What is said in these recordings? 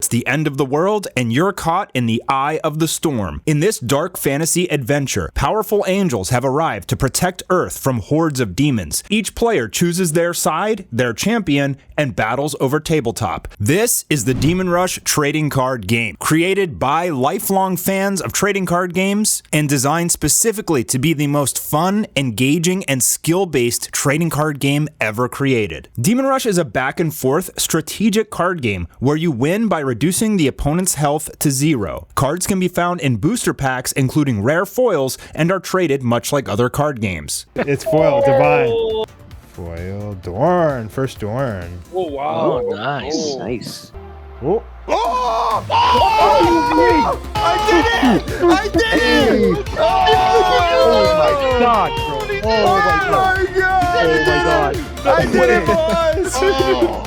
the end of the world, and you're caught in the eye of the storm. In this dark fantasy adventure, powerful angels have arrived to protect Earth from hordes of demons. Each player chooses their side, their champion, and battles over tabletop. This is the Demon Rush trading card game, created by lifelong fans of trading card games and designed specifically to be the most fun, engaging, and skill-based trading card game ever created. Demon Rush is a back-and-forth strategic card game where you win by reducing the opponent's health to 0. Cards can be found in booster packs, including rare foils, and are traded much like other card games. It's foil, divine. Foil, Dorn, first Dorn. Oh, wow. Oh, nice. Oh. Nice. Oh. Oh! Oh! I did it! I did it! Oh my god, bro. Oh my god. Oh my god. I did it, boys!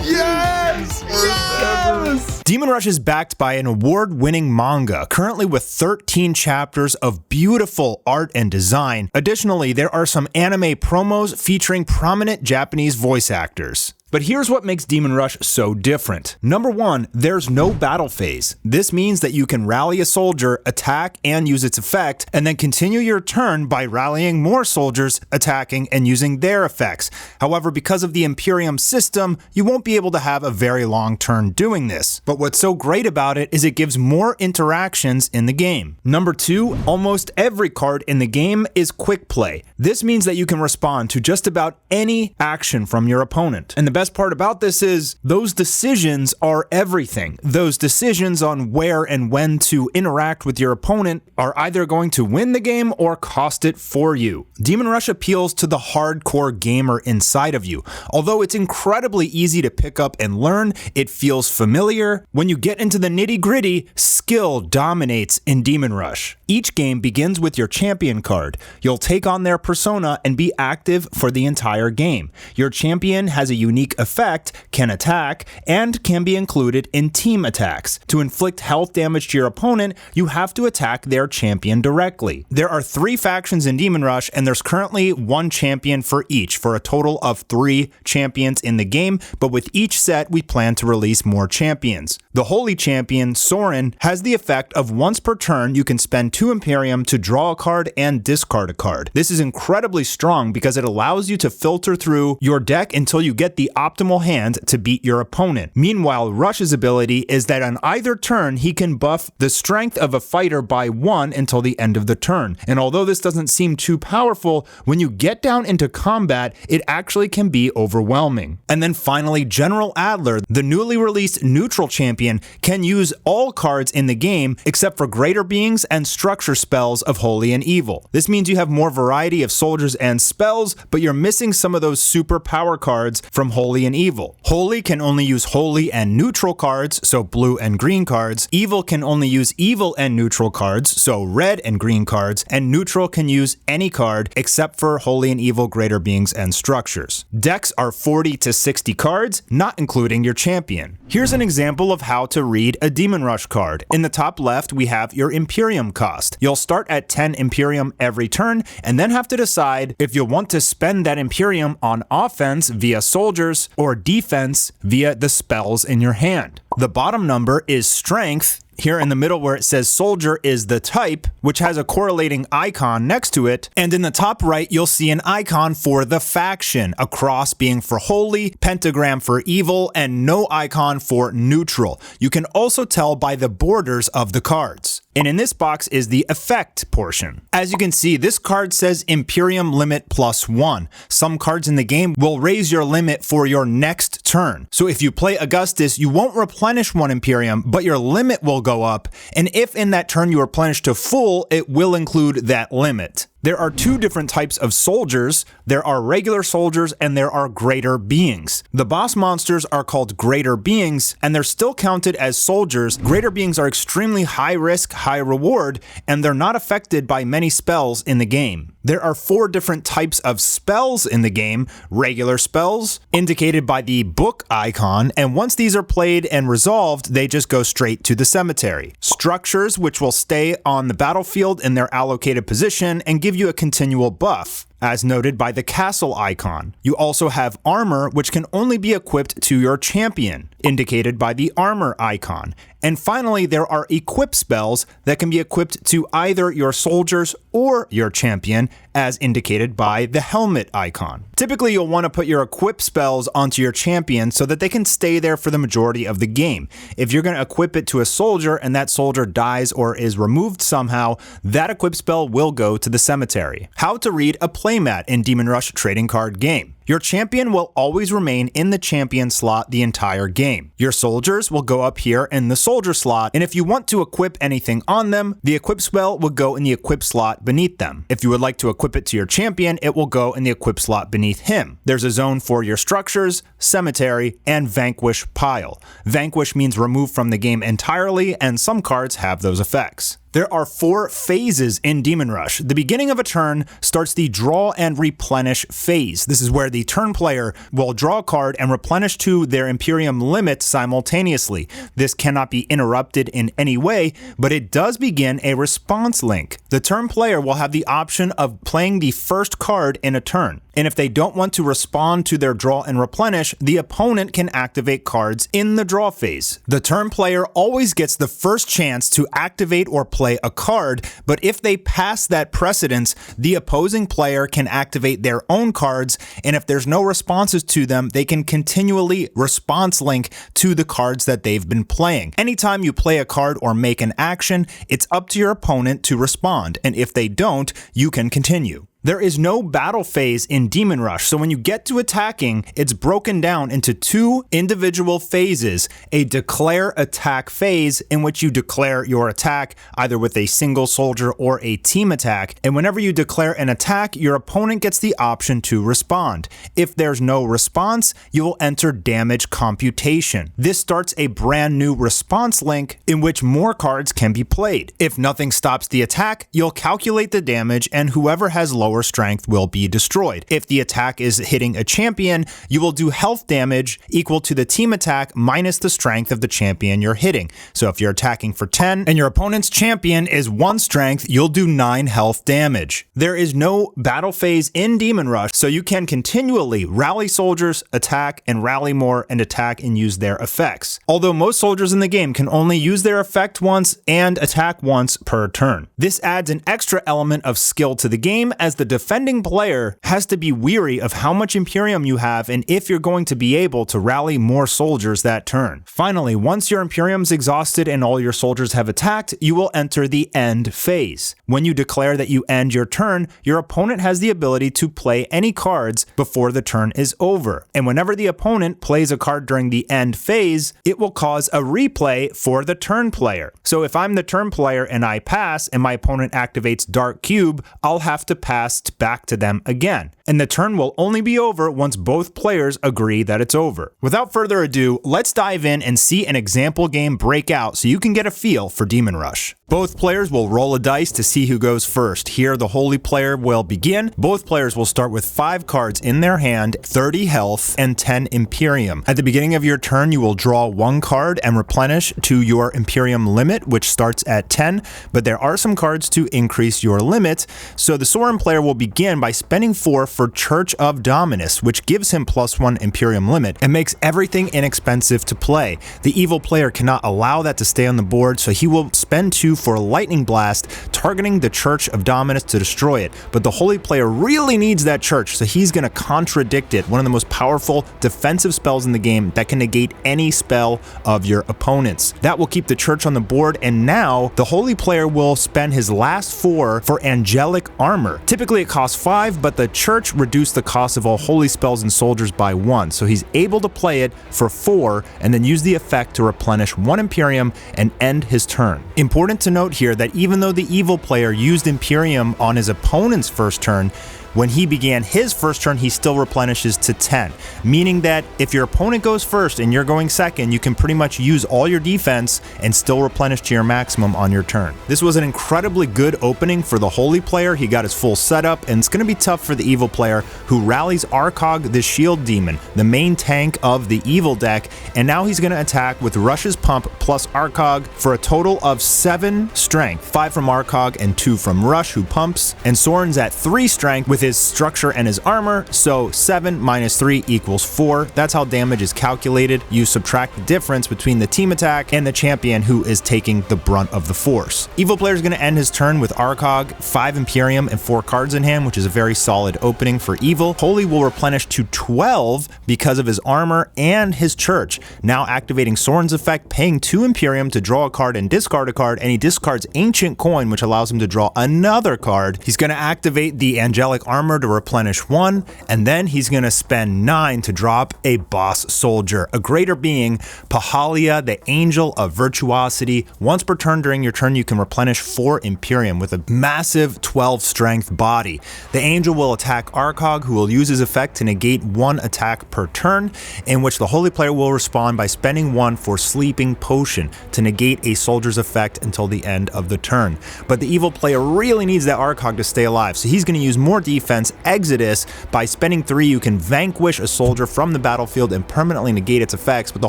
Yes! Yes! Demon Rush is backed by an award-winning manga, currently with 13 chapters of beautiful art and design. Additionally, there are some anime promos featuring prominent Japanese voice actors. But here's what makes Demon Rush so different. Number 1, there's no battle phase. This means that you can rally a soldier, attack, and use its effect, and then continue your turn by rallying more soldiers, attacking, and using their effects. However, because of the Imperium system, you won't be able to have a very long turn doing this. But what's so great about it is it gives more interactions in the game. Number 2, almost every card in the game is quick play. This means that you can respond to just about any action from your opponent. And the best part about this is those decisions are everything. Those decisions on where and when to interact with your opponent are either going to win the game or cost it for you. Demon Rush appeals to the hardcore gamer inside of you. Although it's incredibly easy to pick up and learn, it feels familiar. When you get into the nitty-gritty, skill dominates in Demon Rush. Each game begins with your champion card. You'll take on their persona and be active for the entire game. Your champion has a unique effect, can attack, and can be included in team attacks. To inflict health damage to your opponent, you have to attack their champion directly. There are 3 factions in Demon Rush, and there's currently 1 champion for each, for a total of 3 champions in the game, but with each set, we plan to release more champions. The Holy Champion, Soren, has the effect of once per turn, you can spend 2 Imperium to draw a card and discard a card. This is incredibly strong because it allows you to filter through your deck until you get the optimal hand to beat your opponent. Meanwhile, Rush's ability is that on either turn, he can buff the strength of a fighter by 1 until the end of the turn. And although this doesn't seem too powerful, when you get down into combat, it actually can be overwhelming. And then finally, General Adler, the newly released neutral champion, can use all cards in the game except for greater beings and structure spells of Holy and Evil. This means you have more variety of soldiers and spells, but you're missing some of those super power cards from Holy and Evil. Holy can only use holy and neutral cards, so blue and green cards. Evil can only use evil and neutral cards, so red and green cards, and neutral can use any card except for holy and evil, greater beings, and structures. Decks are 40 to 60 cards, not including your champion. Here's an example of how to read a Demon Rush card. In the top left, we have your Imperium cost. You'll start at 10 Imperium every turn, and then have to decide if you'll want to spend that Imperium on offense via soldiers or defense via the spells in your hand. The bottom number is strength. Here in the middle where it says soldier is the type, which has a correlating icon next to it. And in the top right, you'll see an icon for the faction, a cross being for holy, pentagram for evil, and no icon for neutral. You can also tell by the borders of the cards. And in this box is the effect portion. As you can see, this card says Imperium limit +1. Some cards in the game will raise your limit for your next turn. So if you play Augustus, you won't replenish 1 Imperium, but your limit will go up. And if in that turn you replenish to full, it will include that limit. There are 2 different types of soldiers. There are regular soldiers and there are greater beings. The boss monsters are called greater beings and they're still counted as soldiers. Greater beings are extremely high risk, high reward, and they're not affected by many spells in the game. There are 4 different types of spells in the game. Regular spells, indicated by the book icon, and once these are played and resolved, they just go straight to the cemetery. Structures, which will stay on the battlefield in their allocated position and give you a continual buff, as noted by the castle icon. You also have armor, which can only be equipped to your champion, indicated by the armor icon. And finally, there are equip spells that can be equipped to either your soldiers or your champion, as indicated by the helmet icon. Typically, you'll want to put your equip spells onto your champion so that they can stay there for the majority of the game. If you're going to equip it to a soldier and that soldier dies or is removed somehow, that equip spell will go to the cemetery. How to read a playmat in Demon Rush trading card game. Your champion will always remain in the champion slot the entire game. Your soldiers will go up here in the soldier slot, and if you want to equip anything on them, the equip spell will go in the equip slot beneath them. If you would like to equip it to your champion, it will go in the equip slot beneath him. There's a zone for your structures, cemetery, and vanquish pile. Vanquish means remove from the game entirely, and some cards have those effects. There are 4 phases in Demon Rush. The beginning of a turn starts the draw and replenish phase. This is where the turn player will draw a card and replenish to their Imperium limit simultaneously. This cannot be interrupted in any way, but it does begin a response link. The turn player will have the option of playing the first card in a turn. And if they don't want to respond to their draw and replenish, the opponent can activate cards in the draw phase. The turn player always gets the first chance to activate or play a card, but if they pass that precedence, the opposing player can activate their own cards, and if there's no responses to them, they can continually response link to the cards that they've been playing. Anytime you play a card or make an action, it's up to your opponent to respond, and if they don't, you can continue. There is no battle phase in Demon Rush, so when you get to attacking, it's broken down into 2 individual phases. A declare attack phase, in which you declare your attack either with a single soldier or a team attack, and whenever you declare an attack, your opponent gets the option to respond. If there's no response, you will enter damage computation. This starts a brand new response link in which more cards can be played. If nothing stops the attack, you'll calculate the damage, and whoever has lower strength will be destroyed. If the attack is hitting a champion, you will do health damage equal to the team attack minus the strength of the champion you're hitting. So if you're attacking for 10 and your opponent's champion is 1 strength, you'll do 9 health damage. There is no battle phase in Demon Rush, so you can continually rally soldiers, attack, and rally more, and attack and use their effects. Although most soldiers in the game can only use their effect once and attack once per turn. This adds an extra element of skill to the game, as the defending player has to be weary of how much Imperium you have and if you're going to be able to rally more soldiers that turn. Finally, once your Imperium's exhausted and all your soldiers have attacked, you will enter the end phase. When you declare that you end your turn, your opponent has the ability to play any cards before the turn is over. And whenever the opponent plays a card during the end phase, it will cause a replay for the turn player. So if I'm the turn player and I pass and my opponent activates Dark Cube, I'll have to pass back to them again. And the turn will only be over once both players agree that it's over. Without further ado, let's dive in and see an example game break out so you can get a feel for Demon Rush. Both players will roll a dice to see who goes first. Here, the holy player will begin. Both players will start with 5 cards in their hand, 30 health, and 10 Imperium. At the beginning of your turn, you will draw 1 card and replenish to your Imperium limit, which starts at 10, but there are some cards to increase your limit. So the Sorin player will begin by spending 4 for Church of Dominus, which gives him +1 Imperium limit and makes everything inexpensive to play. The evil player cannot allow that to stay on the board, so he will spend 2 for Lightning Blast, targeting the Church of Dominus to destroy it. But the holy player really needs that church, so he's going to contradict it, one of the most powerful defensive spells in the game that can negate any spell of your opponent's. That will keep the church on the board, and now the holy player will spend his last 4 for Angelic Armor. Typically it costs 5, but the church reduced the cost of all holy spells and soldiers by 1, so he's able to play it for 4 and then use the effect to replenish 1 Imperium and end his turn. Important to note here that even though the evil player used Imperium on his opponent's first turn, when he began his first turn, he still replenishes to 10, meaning that if your opponent goes first and you're going second, you can pretty much use all your defense and still replenish to your maximum on your turn. This was an incredibly good opening for the holy player. He got his full setup, and it's going to be tough for the evil player, who rallies Arcog the Shield Demon, the main tank of the evil deck, and now he's going to attack with Rush's Pump plus Arcog for a total of 7 strength, 5 from Arcog and 2 from Rush, who pumps, and Sorin's at 3 strength with his structure and his armor, so 7 minus 3 equals 4. That's how damage is calculated. You subtract the difference between the team attack and the champion who is taking the brunt of the force. Evil player is going to end his turn with Arcog, 5 Imperium, and 4 cards in hand, which is a very solid opening for Evil. Holy will replenish to 12 because of his armor and his church, now activating Soren's effect, paying 2 Imperium to draw a card and discard a card, and he discards Ancient Coin, which allows him to draw another card. He's going to activate the Angelic Armor to replenish 1, and then he's going to spend 9 to drop a boss soldier, a greater being, Pahalia, the Angel of Virtuosity. Once per turn during your turn, you can replenish 4 Imperium with a massive 12 strength body. The Angel will attack Arcog, who will use his effect to negate 1 attack per turn, in which the Holy player will respond by spending 1 for Sleeping Potion to negate a soldier's effect until the end of the turn. But the Evil player really needs that Arcog to stay alive, so he's going to use more defense, Exodus. By spending 3, you can vanquish a soldier from the battlefield and permanently negate its effects, but the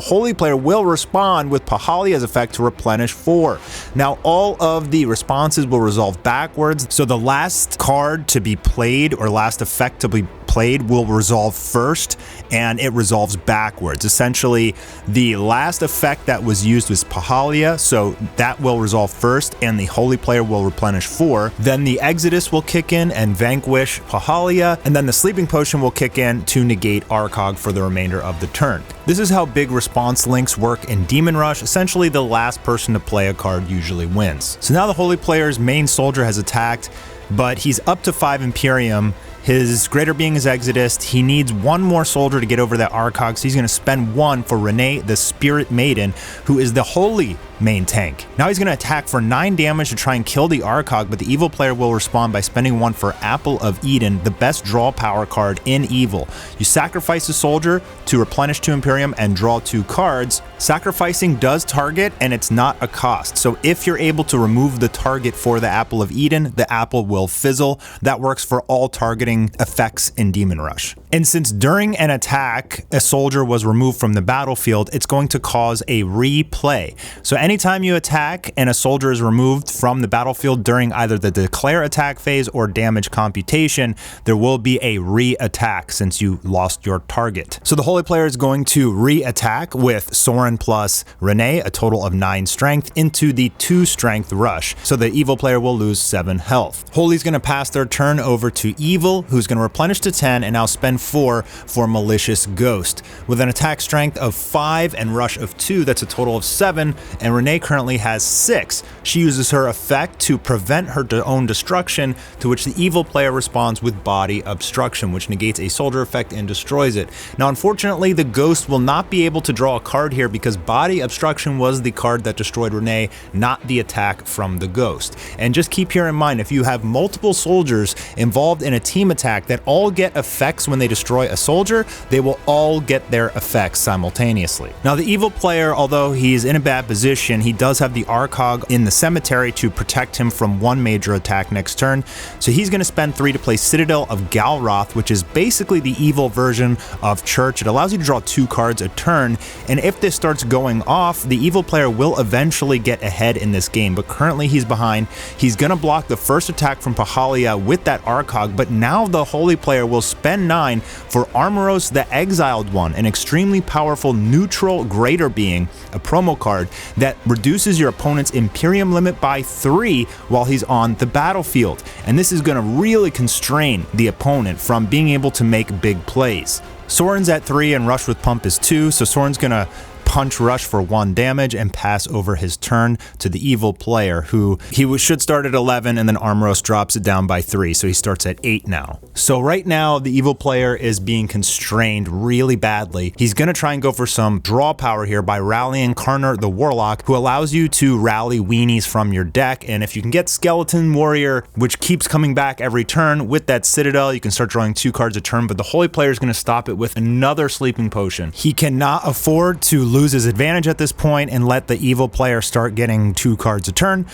Holy player will respond with Pahalia's effect to replenish 4. Now all of the responses will resolve backwards, so the last card to be played or last effect to be played will resolve first, and it resolves backwards. Essentially, the last effect that was used was Pahalia, so that will resolve first, and the Holy player will replenish 4. Then the Exodus will kick in and vanquish Pahalia, and then the Sleeping Potion will kick in to negate Arcog for the remainder of the turn. This is how big response links work in Demon Rush. Essentially, the last person to play a card usually wins. So now the Holy player's main soldier has attacked, but he's up to 5 Imperium. His greater being is Exodus. He needs 1 more soldier to get over that Arcog, so he's going to spend 1 for Renee, the Spirit Maiden, who is the Holy main tank. Now he's going to attack for 9 damage to try and kill the Arcog, but the Evil player will respond by spending 1 for Apple of Eden, the best draw power card in Evil. You sacrifice a soldier to replenish 2 Imperium and draw 2 cards. Sacrificing does target, and it's not a cost. So if you're able to remove the target for the Apple of Eden, the apple will fizzle. That works for all targeting effects in Demon Rush. And since during an attack, a soldier was removed from the battlefield, it's going to cause a replay. So anytime you attack and a soldier is removed from the battlefield during either the declare attack phase or damage computation, there will be a re-attack since you lost your target. So the Holy player is going to re-attack with Soren plus Renee, a total of 9 strength, into the 2 strength rush. So the Evil player will lose 7 health. Holy's going to pass their turn over to Evil, who's going to replenish to 10 and now spend 4 for Malicious Ghost. With an attack strength of 5 and rush of 2, that's a total of 7, and Renee currently has 6. She uses her effect to prevent her own destruction, to which the Evil player responds with Body Obstruction, which negates a soldier effect and destroys it. Now unfortunately, the Ghost will not be able to draw a card here because Body Obstruction was the card that destroyed Renee, not the attack from the Ghost. And just keep here in mind, if you have multiple soldiers involved in a team attack that all get effects when they destroy a soldier, they will all get their effects simultaneously. Now the Evil player, although he's in a bad position, he does have the Arcog in the cemetery to protect him from 1 major attack next turn, so he's going to spend 3 to play Citadel of Galroth, which is basically the Evil version of Church. It allows you to draw 2 cards a turn, and if this starts going off, the Evil player will eventually get ahead in this game, but currently he's behind. He's going to block the first attack from Pahalia with that Arcog, but now the Holy player will spend 9 for Armoros the Exiled One, an extremely powerful neutral greater being, a promo card that reduces your opponent's Imperium limit by 3 while he's on the battlefield. And this is going to really constrain the opponent from being able to make big plays. Soren's at 3 and Rush with Pump is 2, so Soren's going to punch rush for 1 damage and pass over his turn to the Evil player, who should start at 11, and then Armoros drops it down by 3, so he starts at 8 now. So right now the Evil player is being constrained really badly. He's going to try and go for some draw power here by rallying Karner the Warlock, who allows you to rally weenies from your deck, and if you can get Skeleton Warrior, which keeps coming back every turn, with that Citadel you can start drawing 2 cards a turn, but the Holy player is going to stop it with another Sleeping Potion. He cannot afford to lose lose his advantage at this point and let the evil player start getting 2 cards a turn.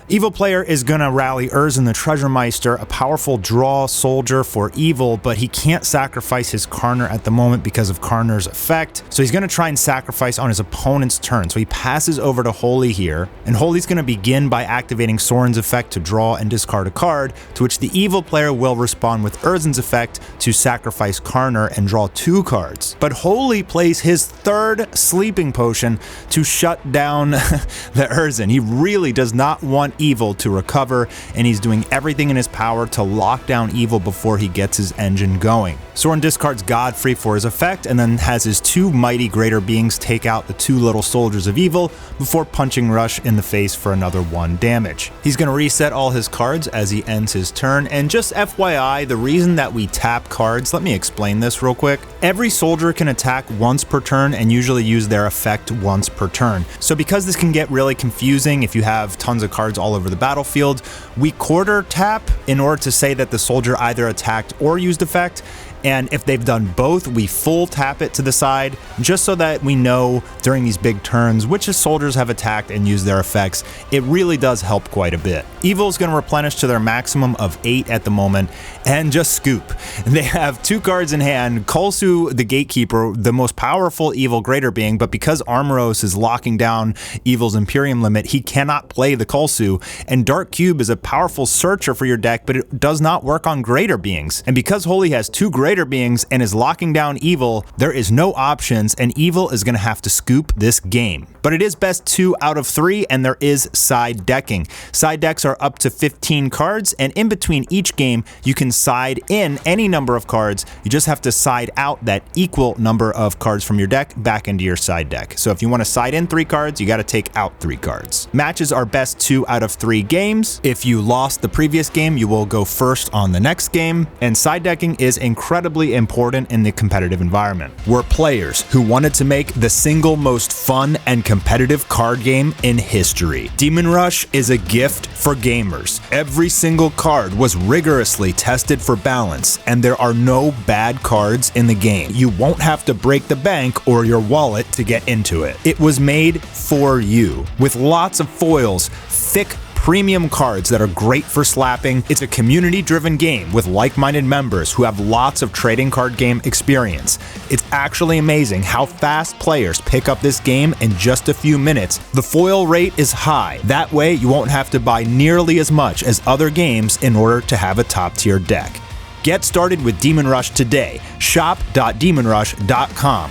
Evil player is going to rally Urzen the Treasure Meister, a powerful draw soldier for evil, but he can't sacrifice his Karner at the moment because of Karner's effect. So he's going to try and sacrifice on his opponent's turn. So he passes over to Holy here, and Holy's going to begin by activating Soren's effect to draw and discard a card, to which the evil player will respond with Urzen's effect to sacrifice Karner and draw 2 cards. But Holy plays his 3rd sleeping potion to shut down the Urzen. He really does not want evil to recover, and he's doing everything in his power to lock down evil before he gets his engine going. Soren discards Godfrey for his effect and then has his 2 mighty greater beings take out the 2 little soldiers of evil before punching Rush in the face for another 1 damage. He's going to reset all his cards as he ends his turn, and just FYI, the reason that we tap cards, let me explain this real quick. Every soldier can attack once per turn and usually use their effect once per turn. So because this can get really confusing if you have tons of cards all over the battlefield, we quarter tap in order to say that the soldier either attacked or used effect. And if they've done both, we full tap it to the side, just so that we know during these big turns which soldiers have attacked and used their effects. It really does help quite a bit. Evil is going to replenish to their maximum of 8 at the moment, and just scoop. They have 2 cards in hand, Kolsu the Gatekeeper, the most powerful evil greater being, but because Armoros is locking down Evil's Imperium limit, he cannot play the Kolsu, and Dark Cube is a powerful searcher for your deck, but it does not work on greater beings. And because Holy has 2 greater beings and is locking down evil, there is no options, and evil is going to have to scoop this game. But it is best 2 out of 3, and there is side decking. Side decks are up to 15 cards, and in between each game, you can side in any number of cards. You just have to side out that equal number of cards from your deck back into your side deck. So if you want to side in 3 cards, you got to take out 3 cards. Matches are best 2 out of 3 games. If you lost the previous game, you will go first on the next game, and side decking is incredibly important in the competitive environment. We're players who wanted to make the single most fun and competitive card game in history. Demon Rush is a gift for gamers. Every single card was rigorously tested for balance, and there are no bad cards in the game. You won't have to break the bank or your wallet to get into it. It was made for you, with lots of foils, thick premium cards that are great for slapping. It's a community-driven game with like-minded members who have lots of trading card game experience. It's actually amazing how fast players pick up this game in just a few minutes. The foil rate is high. That way, you won't have to buy nearly as much as other games in order to have a top-tier deck. Get started with Demon Rush today. Shop.demonrush.com.